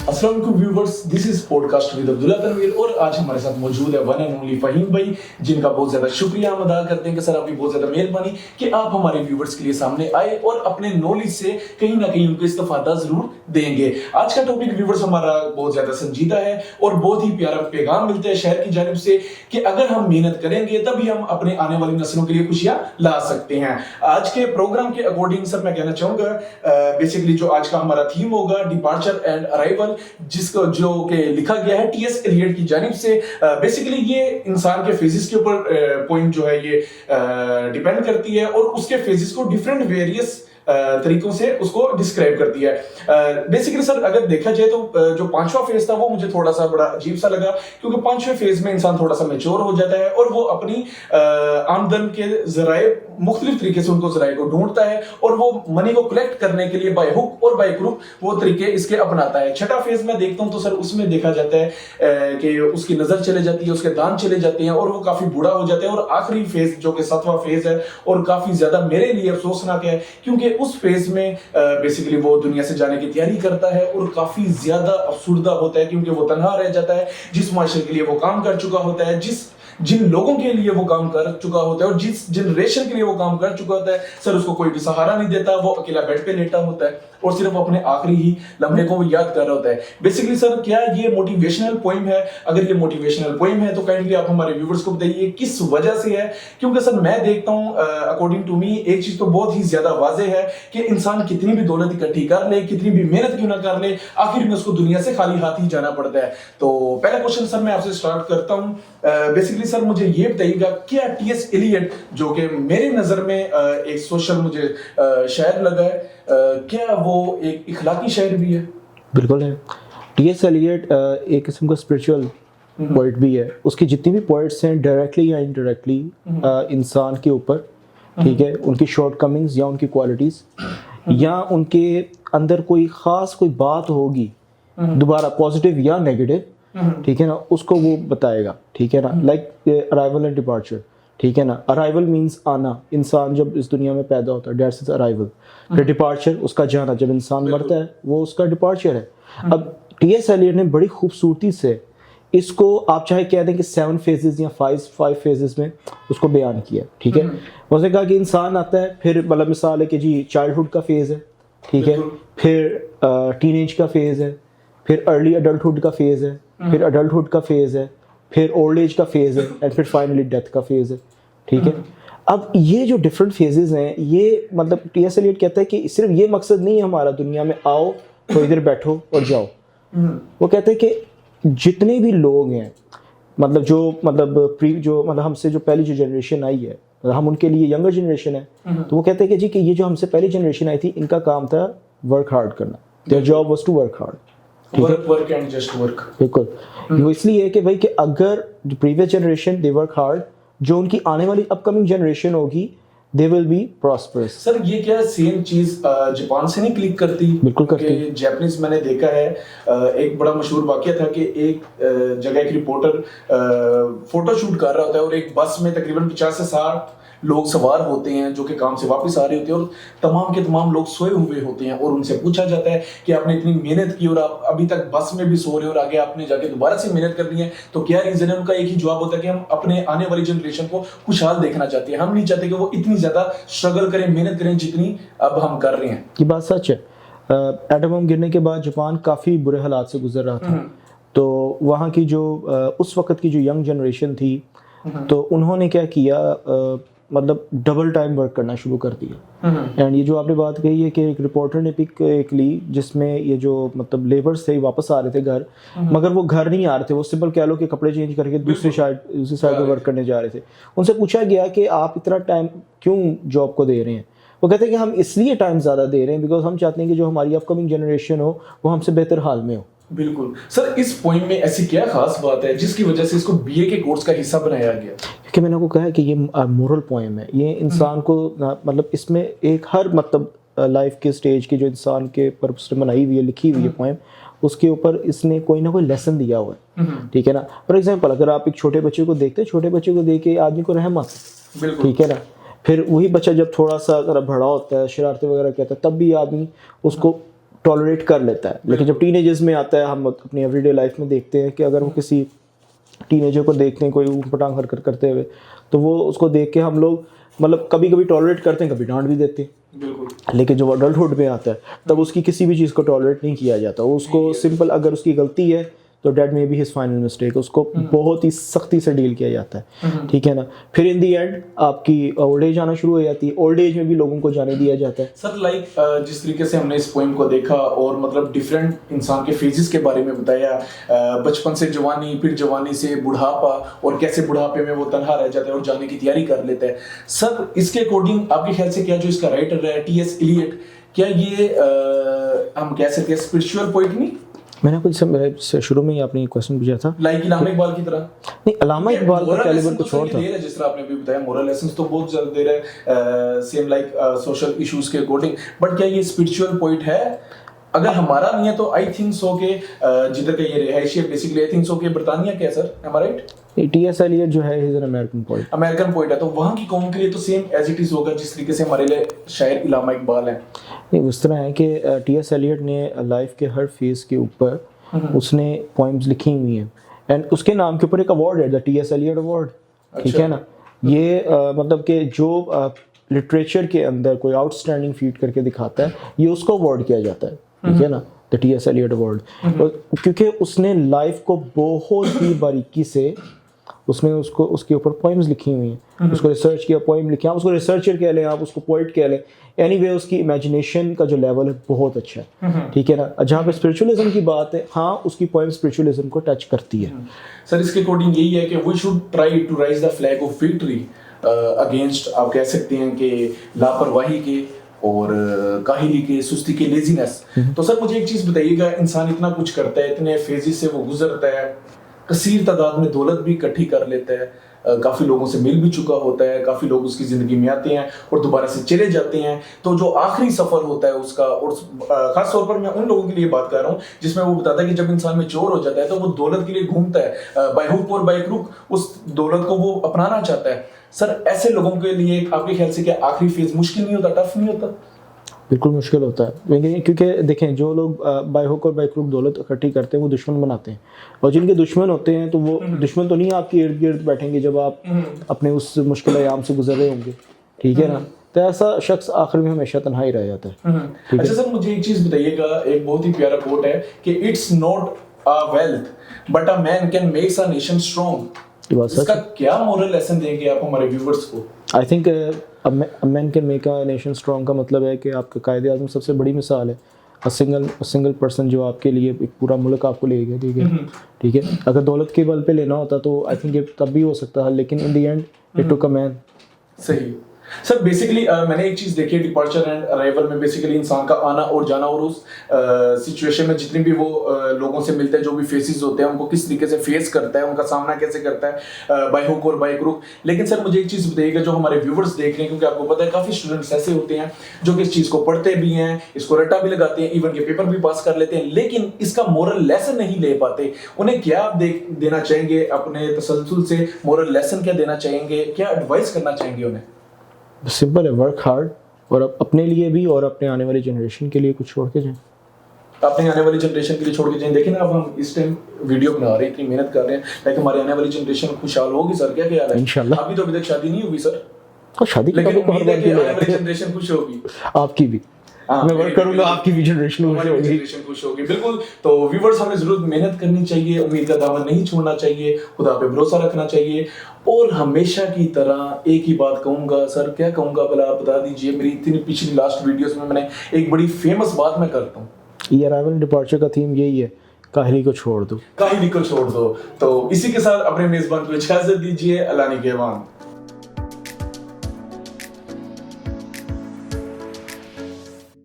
अस्सलाम वालेकुम viewers, this is podcast with Abdullah Tanveer और आज हमारे साथ मौजूद है वन एंड ओनली फहीम भाई, जिनका बहुत ज़्यादा शुक्रिया हम अदा करते हैं कि सर आपकी बहुत ज़्यादा मेहरबानी कि आप हमारे व्यूवर्स के लिए सामने आए और अपने नॉलेज से कहीं ना कहीं उनको इस्तेफादा ज़रूर देंगे। आज का टॉपिक व्यूवर्स हमारा बहुत ज़्यादा संजीदा है और बहुत ही प्यारा पैगाम मिलता है शहर की जानिब से कि अगर हम मेहनत करेंगे तभी हम अपने आने वाली नस्लों के लिए खुशियाँ ला सकते हैं। आज के प्रोग्राम के अकॉर्डिंग सर मैं कहना चाहूँगा बेसिकली जो आज का हमारा थीम होगा डिपार्चर एंड अराइवल, जिसको जो के लिखा गया है टीएस एलियट की जानिब से। बेसिकली ये इंसान के फेजेस के ऊपर पॉइंट जो है ये डिपेंड करती है और उसके फेजेस को डिफरेंट वेरियस तरीकों से उसको डिस्क्राइब करती है। बेसिकली सर अगर देखा जाए तो जो पांचवा फेज था वो मुझे थोड़ा सा बड़ा अजीब सा लगा, क्योंकि पांचवें फेज में इंसान थोड़ा सा मैच्योर हो जाता है और वो अपनी आमदन के जराए मुख्तलिफ तरीके से उनको जराए को ढूंढता है और वो मनी को कलेक्ट करने के लिए बाय हुक और बाय क्रुक वो तरीके इसके अपनाता है। छठा फेज में देखता हूँ तो सर उसमें देखा जाता है कि उसकी नजर चले जाती है, उसके दांत चले जाते हैं और वो काफी बूढ़ा हो जाता है। और आखिरी फेज जो कि सातवां फेज है और काफी ज्यादा मेरे लिए अफसोसनाक है, क्योंकि उस फेज में बेसिकली वो दुनिया से जाने की तैयारी करता है और काफी ज्यादा अफसुर्दा होता है, क्योंकि वो तन्हा रह जाता है। जिस माशरे के लिए वो काम कर चुका होता है, जिन लोगों के लिए वो काम कर चुका होता है और जिस जनरेशन के लिए वो काम कर चुका होता है, सर उसको कोई भी सहारा नहीं देता। वो अकेला बेड पे लेटा होता है और सिर्फ अपने आखिरी ही लम्हे को वो याद कर रहा होता है। बेसिकली सर क्या ये मोटिवेशनल पोइम है? अगर ये मोटिवेशनल पोइम है तो काइंडली आप हमारे व्यूवर्स को बताइए किस वजह से है, क्योंकि सर मैं देखता हूँ अकॉर्डिंग टू मी एक चीज तो बहुत ही ज्यादा वाज़ेह है कि इंसान कितनी भी दौलत इकट्ठी कर ले, कितनी भी मेहनत क्यों ना कर ले, आखिर में उसको दुनिया से खाली हाथ ही जाना पड़ता है। तो पहला क्वेश्चन सर मैं आपसे स्टार्ट करता हूँ। बेसिकली सर मुझे ये बताइएगा क्या टीएस एलियट जो कि मेरे नजर में एक सोशल मुझे शायर लगा है, क्या वो एक इखलाकी शायर भी है? बिल्कुल है। टीएस एलियट एक किस्म का स्पिरिचुअल पोइट भी है। उसकी जितनी भी पोइट्स हैं डायरेक्टली या इनडायरेक्टली इंसान के ऊपर, ठीक है, उनकी शॉर्ट कमिंग्स या उनकी क्वालिटीज़ या उनके अंदर कोई ख़ास कोई बात होगी दोबारा पॉजिटिव या नेगेटिव, ठीक है ना, उसको वो बताएगा, ठीक है ना। लाइक अराइवल एंड डिपार्चर, ठीक है ना। अराइवल मीन्स आना, इंसान जब इस दुनिया में पैदा होता है दैट्स इज अराइवल। फिर डिपार्चर उसका जाना, जब इंसान मरता है वो उसका डिपार्चर है। अब टीएस एलियट ने बड़ी खूबसूरती से इसको आप चाहे कह दें कि 7 फेजेस या 5 फेजेस में उसको बयान किया, ठीक है। उसने कहा कि इंसान आता है, फिर मतलब मिसाल है कि जी चाइल्डहुड का फेज़ है, ठीक है, फिर टीनेज का फेज़ है, फिर अर्ली अडल्टहुड का फेज़ है, फिर अडल्टहुड का फेज़ है, फिर ओल्ड एज का फेज़ है एंड फिर फाइनली डेथ का फेज़ है, ठीक है। अब ये जो डिफरेंट फेजेस हैं, ये मतलब टीएस एलियट कहता है कि सिर्फ ये मकसद नहीं है हमारा दुनिया में आओ तो इधर बैठो और जाओ। वो कहते हैं कि जितने भी लोग हैं, मतलब जो हमसे जो पहली जो जनरेशन आई है, हम उनके लिए यंगर जनरेशन है, तो वो कहते हैं कि जी कि ये जो हमसे पहली जनरेशन आई थी इनका काम था वर्क हार्ड करना, their job was to work hard, work and just work. बिल्कुल। वो इसलिए है कि भाई कि अगर previous generation they work hard, जो उनकी आने वाली अपकमिंग जनरेशन होगी they will be prosperous. Sir ये क्या सेम चीज जापान से नहीं क्लिक करती? बिल्कुल करती। जापानीज मैंने देखा है, एक बड़ा मशहूर वाकया था कि एक जगह एक रिपोर्टर फोटो शूट कर रहा होता है और एक बस में तकरीबन 50 से 60 लोग सवार होते हैं जो कि काम से वापस आ रहे होते हैं और तमाम के तमाम लोग सोए हुए होते हैं और उनसे पूछा जाता है कि आपने इतनी मेहनत की और आप अभी तक बस में भी सो रहे हो और आगे आपने जाके दोबारा से मेहनत करनी है, तो क्या रीजन है? उनका एक ही जवाब होता है कि हम अपने आने वाली जनरेशन को खुशहाल देखना चाहते हैं, हम नहीं चाहते कि वो इतनी ज्यादा स्ट्रगल करें, मेहनत करें जितनी अब हम कर रहे हैं। ये बात सच है। एटम बम गिरने के बाद जापान काफ़ी बुरे हालात से गुजर रहा था, तो वहाँ की जो उस वक्त की जो यंग जनरेशन थी, तो उन्होंने क्या किया, मतलब डबल टाइम वर्क करना शुरू कर दिया। एंड ये जो आपने बात कही है कि एक रिपोर्टर ने पिक एक ली जिसमें ये जो मतलब लेबर्स थे वापस आ रहे थे घर, मगर वो घर नहीं आ रहे थे, वो सिंपल कह लो कि कपड़े चेंज करके दूसरी साइड पे वर्क करने जा रहे थे। उनसे पूछा गया कि आप इतना टाइम क्यों जॉब को दे रहे हैं? वो कहते हैं कि हम इसलिए टाइम ज़्यादा दे रहे हैं बिकॉज हम चाहते हैं कि जो हमारी अपकमिंग जनरेशन हो वो हमसे बेहतर हाल में हो। बिल्कुल सर, इस पोइम में ऐसी क्या खास बात है जिसकी वजह से इसको बीए के कोर्स का हिस्सा बनाया गया? कि मैंने आपको कहा है कि ये मोरल पोएम है, ये इंसान को मतलब इसमें एक हर मतलब लाइफ के स्टेज की जो इंसान के पर्पस से बनाई हुई है, लिखी हुई है पोएम, उसके ऊपर इसने कोई ना कोई लेसन दिया हुआ है, ठीक है ना। फॉर एग्जांपल अगर आप एक छोटे बच्चे को देखते हैं, छोटे बच्चे को देख के आदमी को रहम आता है, ठीक है ना। फिर वही बच्चा जब थोड़ा सा बड़ा होता है, शरारतें वगैरह कहता है, तब भी आदमी उसको टॉलरेट कर लेता है, लेकिन जब टीनेजर्स में आता है, हम अपनी एवरीडे लाइफ में देखते हैं कि अगर वो किसी टीनेजर को देखते हैं कोई ऊटपटांग हरकत करते हुए, तो वो उसको देख के हम लोग मतलब कभी कभी टॉलरेट करते हैं, कभी डांट भी देते हैं। बिल्कुल। लेकिन जब अडल्टहुड में आता है तब उसकी किसी भी चीज़ को टॉलरेट नहीं किया जाता, उसको सिंपल अगर उसकी गलती है तो that may be his final mistake, उसको बहुत ही सख्ती से डील किया जाता है, ठीक है ना। फिर इन दी एंड आपकी ओल्ड एज आना शुरू हो जाती है, ओल्ड एज में भी लोगों को जाने दिया जाता है। सर लाइक जिस तरीके से हमने इस पोइम को देखा और मतलब डिफरेंट इंसान के फेजेस के बारे में बताया, बचपन से जवानी, फिर जवानी से बुढ़ापा, और कैसे बुढ़ापे में वो तनहा रह जाता है और जाने की तैयारी कर लेता है। सर इसके अकॉर्डिंग आपके ख्याल से क्या जो इसका राइटर है टी.एस. एलियट, क्या ये हम कह सकते हैं स्पिरिचुअल पोइट नहीं? मैंने कुछ मेरे शुरू में ही आपने क्वेश्चन पूछा था, लाइक इलामा इकबाल की तरह नहीं, अलामा इकबाल का कैलिबर कुछ और था। जिस तरह आपने भी बताया मोरल लेसन्स तो बहुत ज्यादा दे रहा है, सेम लाइक सोशल इश्यूज के अकॉर्डिंग, बट क्या ये स्पिरिचुअल पॉइंट है? अगर हमारा नहीं है तो आई थिंक सो के जिधर का ये रिहायशी है बेसिकली, आई थिंक सो के बर्तानिया क्या सर, एम आई राइट? टी.एस. एलियट जो है is an American poet, American poet है, तो वहाँ की कौम के लिए तो सेम एज इट इज होगा जिस तरीके से हमारे लिए शायर इलामा इकबाल है। नहीं, उस तरह है कि टी.एस. एलियट ने लाइफ के हर फेज के ऊपर उसने पोइम्स लिखी हुई हैं, एंड उसके नाम के ऊपर एक अवार्ड है, द टी.एस. एलियट अवार्ड, ठीक है ना। ये मतलब कि जो लिटरेचर के अंदर कोई आउटस्टैंडिंग फीट करके दिखाता है, ये उसको अवार्ड किया जाता है, ठीक है ना, द टी.एस. एलियट अवार्ड, क्योंकि उसने लाइफ को बहुत ही बारीकी से उसने उसको उसके ऊपर पोइम्स लिखी हुई हैं, उसको रिसर्च किया, पोइम लिखी, आप उसको रिसर्चर कह लें, आप उसको पोइट कह लें, एनीवे उसकी इमेजिनेशन का जो लेवल है बहुत अच्छा है, ठीक है ना। जहाँ पे स्पिरिचुअलिज्म की बात है, हाँ उसकी पोइम स्पिरिचुअलिज्म को टच करती है। सर इसके अकॉर्डिंग यही है कि we should try to rise the flag of victory against, आप कह सकते हैं कि लापरवाही के और काहिली के, सुस्ती के, लेजीनेस। तो सर मुझे एक चीज बताइएगा, इंसान इतना कुछ करता है, इतने फेजेस से वो गुजरता है, कसीर तादाद में दौलत भी इकट्ठी कर लेता है, काफ़ी लोगों से मिल भी चुका होता है, काफ़ी लोग उसकी ज़िंदगी में आते हैं और दोबारा से चले जाते हैं, तो जो आखिरी सफ़र होता है उसका, और ख़ास तौर पर मैं उन लोगों के लिए बात कर रहा हूँ जिसमें वो बताता है कि जब इंसान में चोर हो जाता है तो वो दौलत के लिए घूमता है, बाय हुक और बाय क्रुक उस दौलत को वो अपनाना चाहता है। सर ऐसे लोगों के लिए आपके ख्याल से क्या आखिरी फेज मुश्किल नहीं होता, टफ नहीं होता? बिल्कुल मुश्किल होता है, क्योंकि देखें जो लोग बाय हुक और बाय क्रुक दौलत इकट्ठी करते हैं वो दुश्मन बनाते हैं, और जिनके दुश्मन होते हैं तो वो दुश्मन तो नहीं आपके इर्द गिर्द बैठेंगे जब आप अपने उस मुश्किल आयाम से गुजर रहे होंगे, ठीक है ना। तो ऐसा शख्स आखिर में हमेशा तन्हा ही रह जाता है। अच्छा सर मुझे एक चीज़ बताइएगा, एक बहुत ही प्यारा कोट है कि it's not a wealth but a man can makes a nation strong. इसका क्या मोरल लेसन देंगे आप हमारे व्यूअर्स को? I think a man can make a nation strong का मतलब है कि आपका कायदे आज़म सबसे बड़ी मिसाल है, अ सिंगल पर्सन जो आपके लिए एक पूरा मुल्क आपको ले गया, ठीक है। अगर दौलत के बल पे लेना होता तो आई थिंक ये तब भी हो सकता है, लेकिन in the end it took a man. सही सर, बेसिकली मैंने एक चीज़ देखी है डिपार्चर एंड अराइवल में, बेसिकली इंसान का आना और जाना, और उस सिचुएशन में जितनी भी वो लोगों से मिलते हैं, जो भी फेसेस होते हैं, उनको किस तरीके से फेस करता है, उनका सामना कैसे करता है बाय हुक और बाय क्रुक। लेकिन सर मुझे एक चीज़ बताइएगा, जो हमारे व्यूवर्स देख रहे हैं, क्योंकि आपको पता है काफ़ी स्टूडेंट्स ऐसे होते हैं जो कि इस चीज़ को पढ़ते भी हैं, इसको रट्टा भी लगाते हैं, इवन के पेपर भी पास कर लेते हैं, लेकिन इसका मोरल लेसन नहीं ले पाते। उन्हें क्या आप देना चाहेंगे अपने तसलसल से, मोरल लेसन क्या देना चाहेंगे, क्या एडवाइस करना चाहेंगे उन्हें? सिंपल है, वर्क हार्ड, और अपने लिए भी और अपने आने वाली जनरेशन के लिए कुछ छोड़ के जाएं। अपने आने वाली जनरेशन के लिए छोड़ के जाएं। देखिए ना, अब हम इस टाइम वीडियो बना रहे हैं, इतनी मेहनत कर रहे हैं, ताकि हमारी आने वाली जनरेशन खुशहाल होगी। सर क्या ख्याल है? इंशाल्लाह। अभी तो अभी तक शादी नहीं हुई सर, और शादी की लेकिन बात उम्मीद है कि आने वाली जनरेशन खुश होगी, आपकी भी। मैं वर्क करूंगा, आपकी भी जनरेशन खुश होगी। बिल्कुल, तो व्यूअर्स हमें जरूर मेहनत करनी चाहिए, उम्मीद का दामन नहीं छोड़ना चाहिए, खुदा पे भरोसा रखना चाहिए, और हमेशा की तरह एक ही बात कहूंगा। सर क्या कहूंगा भला आप बता दीजिए। मेरी इतनी पिछली लास्ट वीडियोस में मैंने एक बड़ी फेमस बात मैं करता हूँ, ये अराइवल डिपार्चर का थीम यही है, काहिली को छोड़ दो, काहिली को छोड़ दो। तो इसी के साथ अपने मेजबान को इजाजत दीजिए। अल्लाह निगहबान।